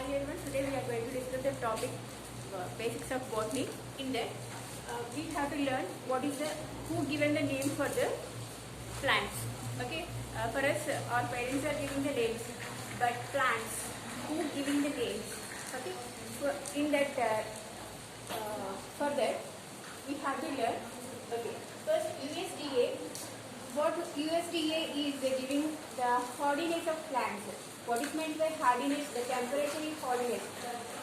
everyone, today we are going to discuss the topic basics of botany. In that we have to learn what is the who given the name for the plants. Okay, for us our parents are giving the names, but plants who giving the names. Okay, so in that for that we have to learn. Okay, first USDA. What USDA is giving the hardiness of plants. What is meant by hardiness? The temperature is hardiness.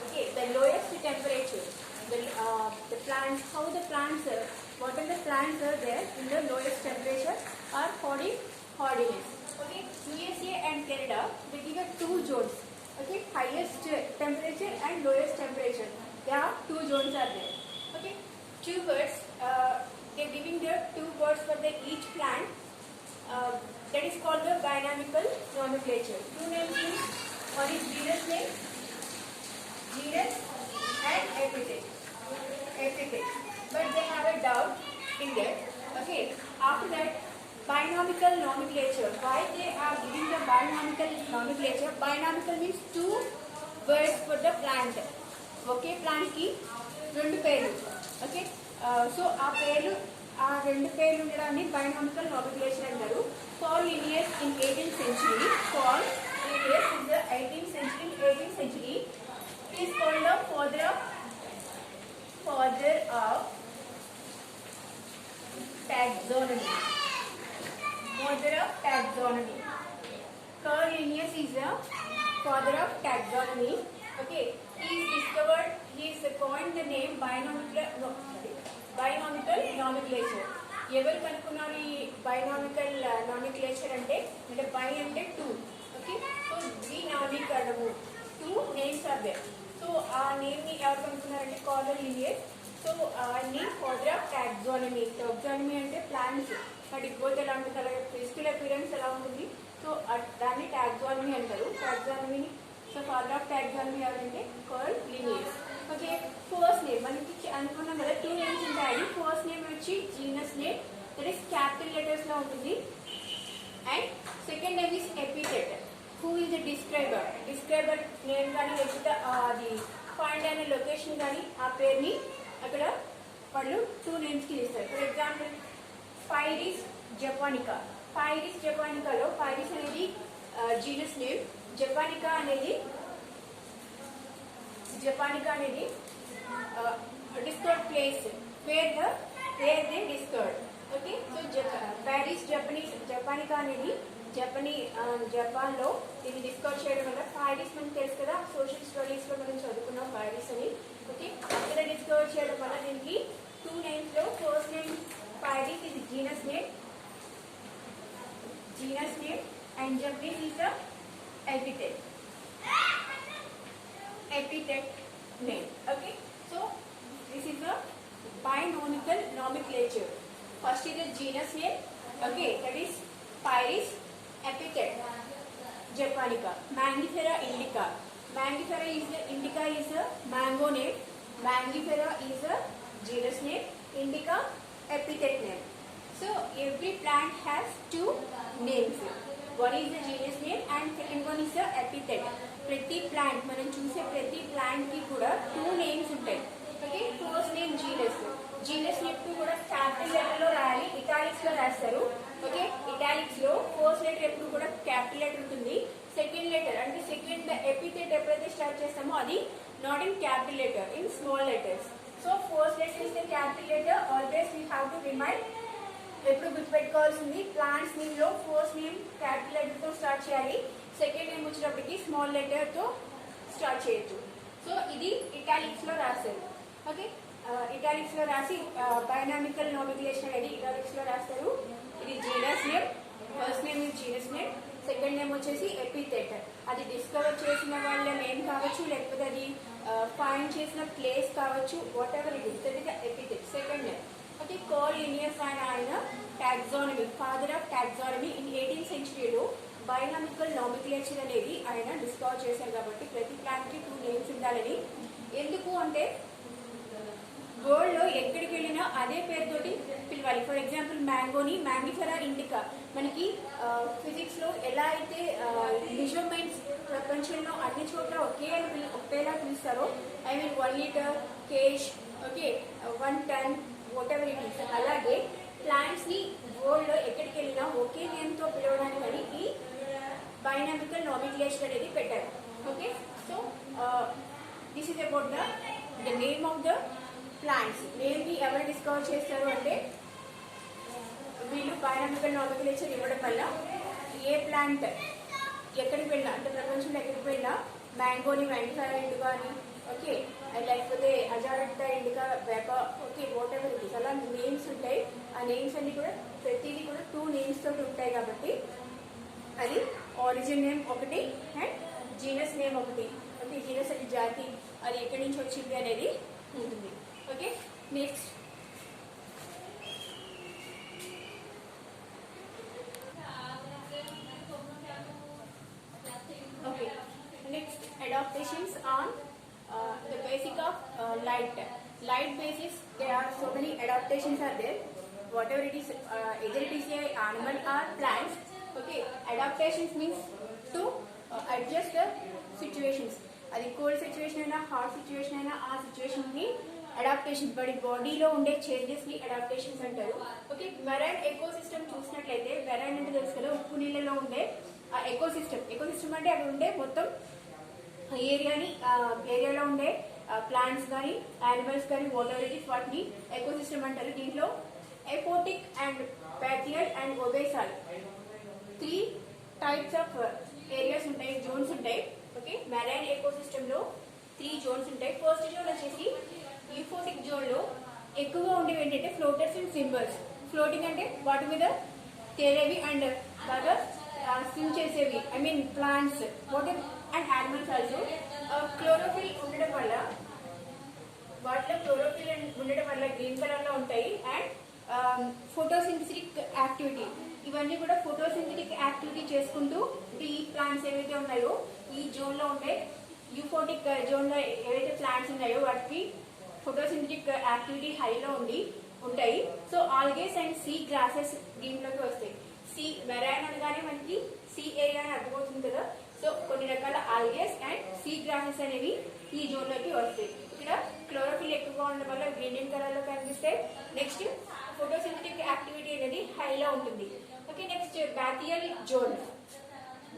Okay, the lowest temperature. The plants, how the plants are, what are the plants are there in the lowest temperature are hardiness. Okay, USA and Canada, they give a two zones. Okay, highest temperature and lowest temperature. There are two zones are there. Okay, two words. They are giving the two words for the each plant. That is called the binomial nomenclature. Two names means what is genus name, genus and epithet. But they have a doubt in that. Okay. After that, binomial nomenclature. Why they are giving the binomial nomenclature? Binomial means two words for the plant. Okay, plant ki rendu పేర్లు. Okay. So ఆ పేర్లు ఆ రెండు పేర్లు ఉండడాన్ని binomial nomenclature అంటారు. Paul Linnaeus in 18th century. Paul Linnaeus in the 18th century is called the father of taxonomy. Father of taxonomy. Paul Linnaeus is the father of taxonomy. Okay, he is coined the name binomial nomenclature. ఎవరు కనుక్కున్నారు ఈ binomial nomenclature అంటే bi అంటే two. Okay, so ద్వినామీకరణము, two names are there. So ఆ name ని ఎవరు కనుక్కున్నారంటే పాల్ లినియస్. సో అన్ని ఫాదర్ ఆఫ్ టాక్సానమీ. టాక్సానమీ అంటే ప్లాంట్స్ వాటి గ్రోత్ ఎలా ఉంటుంది, అలాగే ఫిజికల్ అపియరెన్స్ ఎలా ఉంటుంది, సో దాన్ని టాక్సానమీ అంటారు. టాక్సానమీని సో ఫాదర్ ఆఫ్ టాక్సానమీ ఎవరంటే Paul Linnaeus. Okay, first name మనకి అనుకున్నాం కదా టూ నేమ్స్ ఉంటాయి. ఫస్ట్ నేమ్ వచ్చి genus name, that is capital letters లో ఉంటుంది. And second name is epithet, who is the describer name కానీ లేకపోతే అది ఫైండ్ అయిన లొకేషన్ కానీ ఆ పేరుని అక్కడ వాళ్ళు టూ నేమ్స్ కి ఇస్తారు. For example పైరిస్ జపానికా. పైరిస్ జపానికాలో పైరిస్ అనేది జీనస్ నేమ్, జపానికా అనేది discovered place where they discovered. Okay, so Paris Japanica అనేది జపాన్ లో ఇది డిస్కవర్ చేయడం వల్ల పారిస్ మనకు తెలుసు కదా, సోషల్ స్టడీస్ లో మనం చదువుకున్నాం పారిస్ అని. ఓకే, అక్కడ డిస్కవర్ చేయడం వల్ల దీనికి టూ నేమ్స్ లో ఫస్ట్ నేమ్ పారిస్ ఇది genus name and Japanese is the epithet name. Okay, so this is the binomial nomenclature. First is the genus name. Okay, that is Pyrus. Epithet Japanica. Mangifera indica. Indica is a mango name. Mangifera is a genus name. Indica epithet name. So every plant has two names. One is the genus name and second one is the epithet. ప్రతి plant మనం చూసే ప్రతి plant కి కూడా two names ఉంటాయి. Okay, first name genus ఎప్పుడు కూడా capital letter లో రాయాలి, ఇటాలిక్స్ లో రాస్తారు. ఓకే, ఇటాలిక్స్ లో ఫస్ట్ లెటర్ ఎప్పుడు కూడా క్యాపిటల్ లెటర్ ఉంటుంది. సెకండ్ లెటర్ అంటే సెకండ్ ఎపిథెట్ ఎప్పుడైతే స్టార్ట్ చేస్తామో అది not in capital letter, in small letters. So first letter is the capital letter. Always we have to remind, ఎప్పుడు గుర్తుపెట్టుకోవాల్సింది ప్లాంట్స్ నేమ్ లో ఫస్ట్ నేమ్ క్యాపిటల్ లెటర్ తో start చేయాలి, second name వచ్చినప్పటికీ small letter తో start చేయొచ్చు. So ఇది italics లో రాస్తారు. ఓకే, ఇటాలిక్స్ లో రాసి బైనామికల్ నోమిక్లేషన్ అనేది ఇటాలిక్స్ లో రాస్తారు. ఇది జీనస్ నేమ్, ఫస్ట్ నేమ్ ఇది జీనస్ నేమ్, సెకండ్ నేమ్ వచ్చేసి ఎపిథెట్. అది డిస్కవర్ చేసిన వాళ్ళ నేమ్ కావచ్చు, లేకపోతే అది ఫైండ్ చేసిన ప్లేస్ కావచ్చు, whatever it is, that is the epithet, second name. Okay, Paul Linnaeus ఆయన taxonomy, father of taxonomy. In 18th centuryలో బైనామికల్ నామిక్లేచర్ అనేది ఆయన డిస్కవర్ చేశారు. కాబట్టి ప్రతి ప్లాంట్ కి టూ నేమ్స్ ఉండాలని. ఎందుకు అంటే వరల్డ్ లో ఎక్కడికి వెళ్ళినా అదే పేరుతోటి పిలవాలి. ఫర్ ఎగ్జాంపుల్ మ్యాంగోని మ్యాంగిఫెరా ఇండికా. మనకి ఫిజిక్స్ లో ఎలా అయితే మెజర్మెంట్స్ ప్రపంచంలో అన్ని చోట్ల ఒకేలా పిలుస్తారో, ఐ మీన్ 1 లీటర్, కేజ్, okay, 1 ton, whatever it is. అలాగే ప్లాంట్స్ ని వరల్డ్ లో ఎక్కడికి వెళ్ళినా ఒకే నేమ్ తో పిలవడానికి ఈ బైనామికల్ నామిక్లేచర్ అనేది పెట్టారు. Okay, so this is about the name of the plants. Name ని ఎవరు డిస్కవర్ చేస్తారు అంటే వీళ్ళు బైనామికల్ నామిక్లేచర్ ఇవ్వడం వల్ల ఏ ప్లాంట్ ఎక్కడికి వెళ్ళినా, అంటే ప్రపంచంలో ఎక్కడికి వెళ్ళినా మ్యాంగోని మ్యాంగో ఇండికా అని, ఓకే, లేకపోతే అజారక్తా ఇండికా వేప, okay, what ever it is, అలా నేమ్స్ ఉంటాయి. ఆ నేమ్స్ అన్ని కూడా ప్రతిదీ కూడా 2 నేమ్స్ తోటి ఉంటాయి కాబట్టి అది ఆరిజిన్ నేమ్ ఒకటి అండ్ జీనస్ నేమ్ ఒకటి. ఓకే, జీనస్ అంటే జాతి, అది ఎక్కడి నుంచి వచ్చింది అనేది ఉంటుంది. Okay, next adaptations on the basic of light basis. There are so many adaptations are there, whatever it is, either it is a animal or plants. Okay, adaptations means to adjust the situations. అది cold situation అయినా hot situation అయినా ఆ situation ని adaptations, బడి బాడీలో ఉండే changes ని adaptations అంటారు. ఓకే, మెరైన్ ఎకో సిస్టమ్ చూసినట్లయితే మెరైన్ అంటే తెలుసు కదా, ఉప్పు నీళ్ళలో ఉండే ఎకో సిస్టమ్ అంటే అక్కడ ఉండే మొత్తం ఏరియాలో ఉండే ప్లాంట్స్ కానీ యానిమల్స్ కానీ వాటర్ ఇట్ ఇస్ వాటిని ఎకోసిస్టమ్ అంటారు. దీంట్లో aphotic and bathyal and abyssal 3 types of areas ఉంటాయి, జోన్స్ ఉంటాయి. ఓకే, మెరైన్ ఎకోసిస్టమ్ లో 3 జోన్స్ ఉంటాయి. ఫస్ట్ జోన్ వచ్చేసి యూఫోటిక్ జోన్ లో ఎక్కువగా ఉండేవి ఏంటంటే ఫ్లోటర్స్ అండ్ సింబల్స్. ఫ్లోటింగ్ అంటే వాటి మీద తేలేవి అండ్ బాగా స్విమ్ చేసేవి, I mean plants, water and animals also. Chlorophyll ఉండడం వల్ల వాటిలో క్లోరోఫిల్ ఉండడం వల్ల గ్రీన్ కలర్ లో ఉంటాయి. అండ్ ఫోటోసింథటిక్ యాక్టివిటీ, ఇవన్నీ కూడా ఫోటోసింథటిక్ యాక్టివిటీ చేసుకుంటూ ఈ ప్లాంట్స్ ఏవైతే ఉన్నాయో ఈ జోన్ లో ఉంటాయి. యూఫోటిక్ జోన్ లో ఏవైతే ప్లాంట్స్ ఉన్నాయో వాటికి ఫోటోసింథటిక్ యాక్టివిటీ హైలో ఉంటాయి. So algaes and sea grasses దీంట్లోకి వస్తాయి. సీ మెరైన్ అనగానే మనకి సీ ఏరియా అని అర్థమవుతుంది కదా. సో కొన్ని రకాల ఆల్గేస్ అండ్ సీ గ్రాసెస్ అనేవి ఈ జోన్ లోకి వస్తాయి. ఇక్కడ క్లోరోఫిల్ ఎక్కువగా ఉండడం వల్ల గ్రీన్ కలర్ లో కనిపిస్తాయి. నెక్స్ట్ ఫోటోసింథటిక్ యాక్టివిటీ అనేది హైలో ఉంటుంది. Okay, next bathyal zone.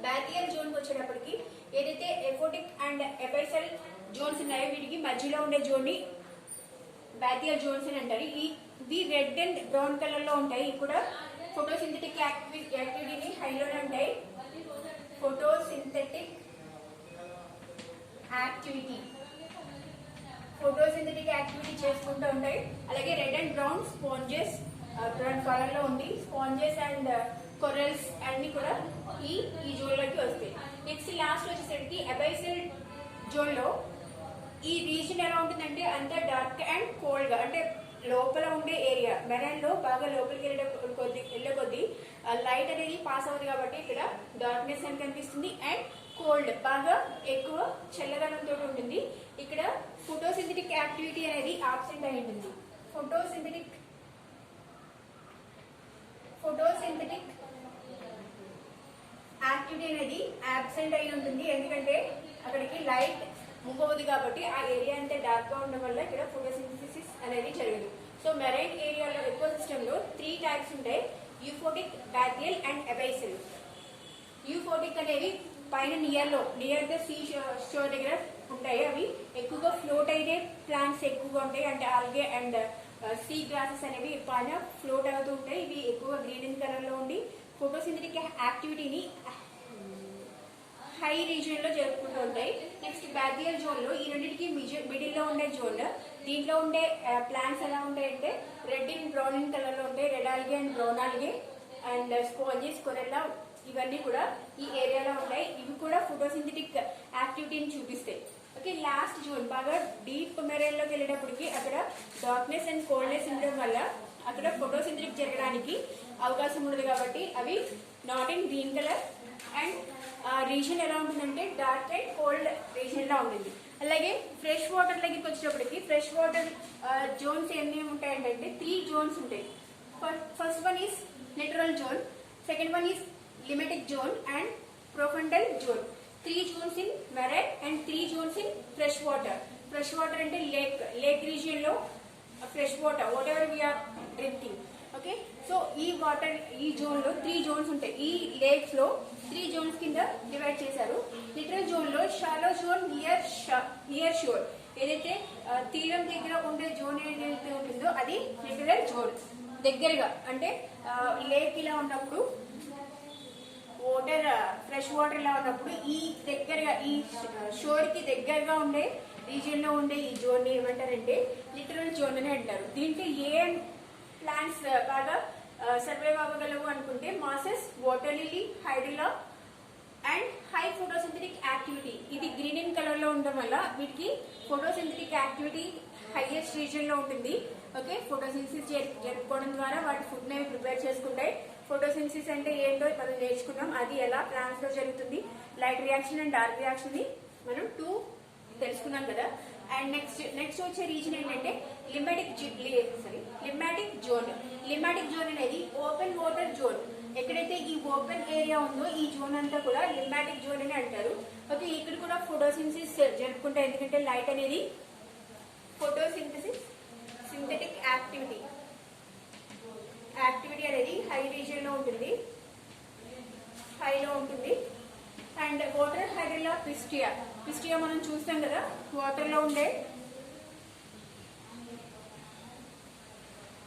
Bathyal zone వచ్చేటప్పటికి ఏదైతే ఎఫోటిక్ అండ్ ఎబైసల్ జోన్స్ ఉన్నాయో వీటికి మధ్యలో ఉండే జోన్ ని బ్యాథియల్ జోన్స్ అని అంటారు. ఇవి రెడ్ అండ్ బ్రౌన్ కలర్ లో ఉంటాయి. ఇక్కడ ఫోటోసింథటిక్ యాక్టివిటీని హైలోనే ఉంటాయి. ఫోటోసింథటిక్ యాక్టివిటీ చేసుకుంటూ ఉంటాయి. అలాగే red and brown sponges brown colour లో ఉంది. స్పాంజెస్ అండ్ కొరల్స్ అన్ని కూడా ఈ జోన్ లోకి వస్తాయి. నెక్స్ట్ లాస్ట్ వచ్చేసరికి అబైసల్ జోన్ లో ఈ రీజన్ ఎలా ఉంటుందంటే అంతా డార్క్ అండ్ కోల్డ్ గా, అంటే లోపల ఉండే ఏరియా మెరైన్ లో బాగా లోపలికి వెళ్ళే కొద్దీ లైట్ అనేది పాస్ అవుతుంది కాబట్టి ఇక్కడ డార్క్నెస్ అని కనిపిస్తుంది. అండ్ కోల్డ్ బాగా ఎక్కువ చల్లదనంతో ఉంటుంది. ఇక్కడ ఫోటోసింథటిక్ యాక్టివిటీ అనేది ఆబ్సెంట్ అయి ఉంటుంది. ఫోటోసింథటిక్ యాక్టివిటీ అనేది అబ్సెంట్ అయి ఉంటుంది. ఎందుకంటే అక్కడికి లైట్ మూవ్ అవుతుంది కాబట్టి ఆ ఏరియా అంతా డార్క్ గా ఉండడం వల్ల ఇక్కడ ఫోటోసింథసిస్ అనేది జరగదు. సో మెరైన్ ఏరియాలో ఎకో సిస్టమ్ లో 3 టైప్స్ ఉంటాయి, యూఫోటిక్, బ్యాథియల్ అండ్ అబైసల్. యూఫోటిక్ అనేవి పైన నియర్ ద సీ షోర్ దగ్గర ఉంటాయి. అవి ఎక్కువగా ఫ్లోట్ అయితే ప్లాంట్స్ ఎక్కువగా ఉంటాయి. అంటే ఆల్గే అండ్ సీ గ్రాసెస్ అనేవి పైన ఫ్లోట్ అవుతూ ఉంటాయి. ఇవి ఎక్కువగా గ్రీన్ కలర్ లో ఉండి ఫోటోసింథటిక్ యాక్టివిటీని హై రీజియన్ లో జరుపుకుంటూ ఉంటాయి. నెక్స్ట్ బ్యాథియల్ జోన్ లో ఈ రెండింటికి మిడిల్ లో ఉండే జోన్, దీంట్లో ఉండే ప్లాంట్స్ ఎలా ఉంటాయంటే రెడ్ అండ్ బ్రౌన్ కలర్ లో ఉంటాయి. Red algae and brown algae and sponges, Corella ఇవన్నీ కూడా ఈ ఏరియాలో ఉంటాయి. ఇవి కూడా ఫోటోసింథటిక్ యాక్టివిటీని చూపిస్తాయి. ఓకే, లాస్ట్ జోన్ బాగా డీప్ మెరైన్ లోకి వెళ్ళేటప్పటికి అక్కడ డార్క్నెస్ అండ్ కోల్డ్నెస్ ఉండడం వల్ల అక్కడ ఫోటోసింథటిక్ జరగడానికి అవకాశం ఉండదు కాబట్టి అవి not in green colour. And reason ఎలా ఉంటుందంటే డార్క్ అండ్ కోల్డ్ రీజన్ లా ఉంటుంది. అలాగే ఫ్రెష్ వాటర్ దగ్గరికి వచ్చేటప్పటికి ఫ్రెష్ వాటర్ జోన్స్ ఏమి ఉంటాయంటే 3 జోన్స్ ఉంటాయి. First one is littoral zone, second one is limnetic zone and profundal zone. 3 zones in marine and 3 zones in fresh water. Fresh water అంటే lake region లో fresh water whatever we are drinking. Okay, so ఈ water ఈ zone లో 3 zones ఉంటాయి. ఈ lakes లో 3 Jones కింద divide చేశారు. లిటరల్ జోన్ లో షాలో జోన్ నియర్ షోర్, ఏదైతే తీరం దగ్గర ఉండే జోన్ ఏదైతే ఉంటుందో అది లిటరల్ జోన్. దగ్గరగా అంటే లేక్ ఇలా ఉన్నప్పుడు, వాటర్ ఫ్రెష్ వాటర్ ఇలా ఉన్నప్పుడు ఈ దగ్గరగా ఈ షోర్ కి దగ్గరగా ఉండే రీజియన్ లో ఉండే ఈ జోన్ ఏమంటారంటే లిటరల్ జోన్ అని అంటారు. దీంట్లో ఏ ప్లాంట్స్ బాగా సర్వైవ్ అవ్వగలవు అనుకుంటే mosses, water lily, hydrilla and high photosynthetic activity. ఇది గ్రీన్ ఇన్ కలర్ లో ఉండడం వల్ల వీటికి ఫోటోసింథటిక్ యాక్టివిటీ హైయెస్ట్ రీజియన్ లో ఉంటుంది. ఓకే, ఫోటోసింథసిస్ జరుపుకోవడం ద్వారా వాటి ఫుడ్ ని ప్రిపేర్ చేసుకుంటాయి. ఫోటోసింథసిస్ అంటే ఏంటో మనం నేర్చుకున్నాం, అది ఎలా ప్లాంట్స్ లో జరుగుతుంది. Light reaction and dark reaction ని మనం 2 తెలుసుకున్నాం కదా. అండ్ నెక్స్ట్ వచ్చే రీజన్ ఏంటంటే లింబాటిక్ జోన్. లింబాటిక్ జోన్ అనేది ఓపెన్ వాటర్ జోన్. ఎక్కడైతే ఈ ఓపెన్ ఏరియా ఉందో ఈ జోన్ అంతా కూడా లింబాటిక్ జోన్ అని అంటారు. ఓకే, ఇక్కడ కూడా ఫోటోసింథసిస్ జరుపుకుంటారు, ఎందుకంటే లైట్ అనేది సింథటిక్ యాక్టివిటీ అనేది హై రీజియన్ లో ఉంటుంది, హైలో ఉంటుంది. అండ్ వాటర్ హైడ్రిల్లా, పిస్టియా మనం చూస్తాం కదా వాటర్ లో ఉండే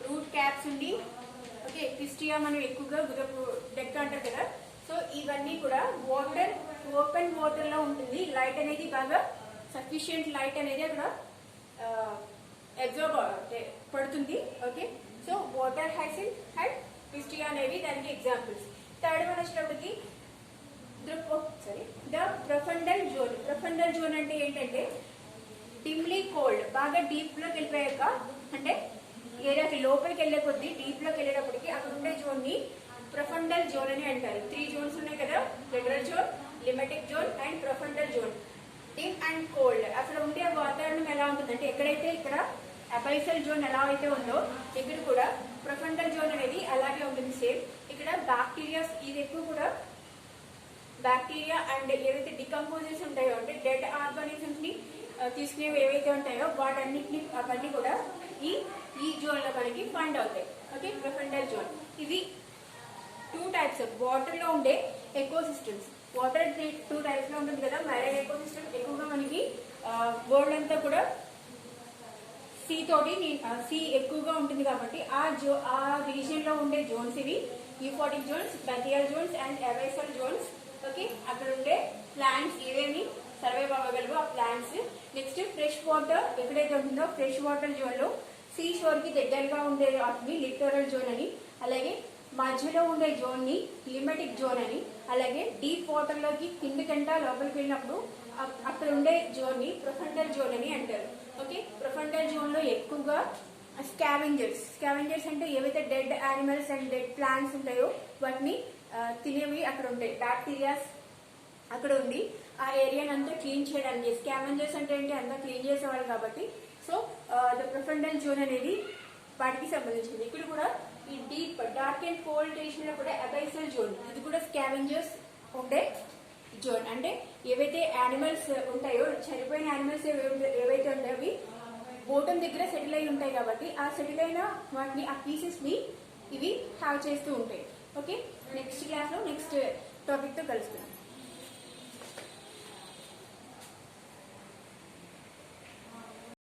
రూట్ క్యాప్స్ ఉండి. ఓకే, పిస్టియా మనం ఎక్కువగా గురపు డెక్క అంటారు కదా. సో ఇవన్నీ కూడా వాటర్, ఓపెన్ వాటర్ లో ఉంటుంది. లైట్ అనేది బాగా సఫిషియంట్ లైట్ అనేది అక్కడ అబ్జర్వ్ పడుతుంది. Okay, so water hyacinth and pistia అనేవి దానికి ఎగ్జాంపుల్స్. థర్డ్ వన్ వచ్చేటప్పటికి the profundal zone. Profundal zone అంటే ఏంటంటే డిమ్లీ కోల్డ్, బాగా డీప్ లోకి వెళ్ళిపోయాక అంటే ఏరియాకి లోపలికి వెళ్లే కొద్దీ డీప్ లోకి వెళ్ళేటప్పటికి అక్కడ ఉండే జోన్ ని ప్రొఫండల్ జోన్ అని అంటారు. 3 జోన్స్ ఉన్నాయి కదా, littoral zone, limnetic zone and profundal zone. Deep and cold, అక్కడ ఉండే వాతావరణం ఎలా ఉంటుందంటే ఎక్కడైతే ఇక్కడ అబైసల్ జోన్ ఎలా అయితే ఉందో ఇక్కడ కూడా ప్రొఫండల్ జోన్ అనేది అలాగే ఉంటుంది సేమ్. ఇక్కడ బ్యాక్టీరియాస్, ఇది ఎక్కువ కూడా బ్యాక్టీరియా అండ్ ఏవైతే డికంపోజెస్ ఉంటాయో అంటే డెడ్ ఆర్గానిజమ్స్ ని తీసుకునేవి ఏవైతే ఉంటాయో వాటన్నిటిని అవన్నీ కూడా ఈ జోన్ లో మనకి ఫైండ్ అవుతాయి. Okay, profundal zone. ఇది 2 టైప్స్ వాటర్ లో ఉండే ఎకో సిస్టమ్స్. వాటర్ 2 టైప్స్ లో ఉంటుంది కదా. మైరైన్ ఎకో సిస్టమ్ ఎక్కువగా మనకి వరల్డ్ అంతా కూడా సీ ఎక్కువగా ఉంటుంది కాబట్టి ఆ రీజియన్ లో ఉండే జోన్స్ ఇవి euphotic zones, bathyal zones and abyssal zones. Okay, అక్కడ ఉండే ప్లాంట్స్ ఏవేమి సర్వైవ్ అవ్వగలవు ఆ ప్లాంట్స్. నెక్స్ట్ ఫ్రెష్ వాటర్ ఎక్కడైతే ఉంటుందో ఫ్రెష్ వాటర్ జోన్ లో సీ షోర్ కి దగ్గరగా ఉండే వాటిని లిటరల్ జోన్ అని, అలాగే మధ్యలో ఉండే జోన్ ని లింబాటిక్ జోన్ అని, అలాగే డీప్ వాటర్ లోకి కిందకంట లోపలికి వెళ్ళినప్పుడు అక్కడ ఉండే జోన్ ని ప్రొఫండల్ జోన్ అని అంటారు. ఓకే, ప్రొఫండల్ జోన్ లో ఎక్కువగా స్కావెంజర్స్ అంటే ఏవైతే dead animals and dead plants ఉంటాయో వాటిని తినేవి అక్కడ ఉంటాయి. బ్యాక్టీరియాస్ అక్కడ ఉండి ఆ ఏరియాని అంతా క్లీన్ చేయడానికి. స్కావెంజర్స్ అంటే ఏంటి, అంతా క్లీన్ చేసేవాళ్ళు కాబట్టి. సో ద ప్రొఫండల్ జోన్ అనేది వాటికి సంబంధించింది. ఇక్కడ కూడా ఈ deep dark and cold region లో కూడా అబైసల్ జోన్, ఇది కూడా స్కావెంజర్స్ ఉండే జోన్. అంటే ఏవైతే యానిమల్స్ ఉంటాయో, చనిపోయిన యానిమల్స్ ఏవైతే ఉంటాయో అవి బోటం దగ్గర సెటిల్ అయి ఉంటాయి కాబట్టి ఆ సెటిల్ అయిన వాటిని, ఆ పీసెస్ ని ఇవి హ్యావ్ చేస్తూ ఉంటాయి. ఓకే, నెక్స్ట్ క్లాస్ లో నెక్స్ట్ టాపిక్ తో కలుస్తాం.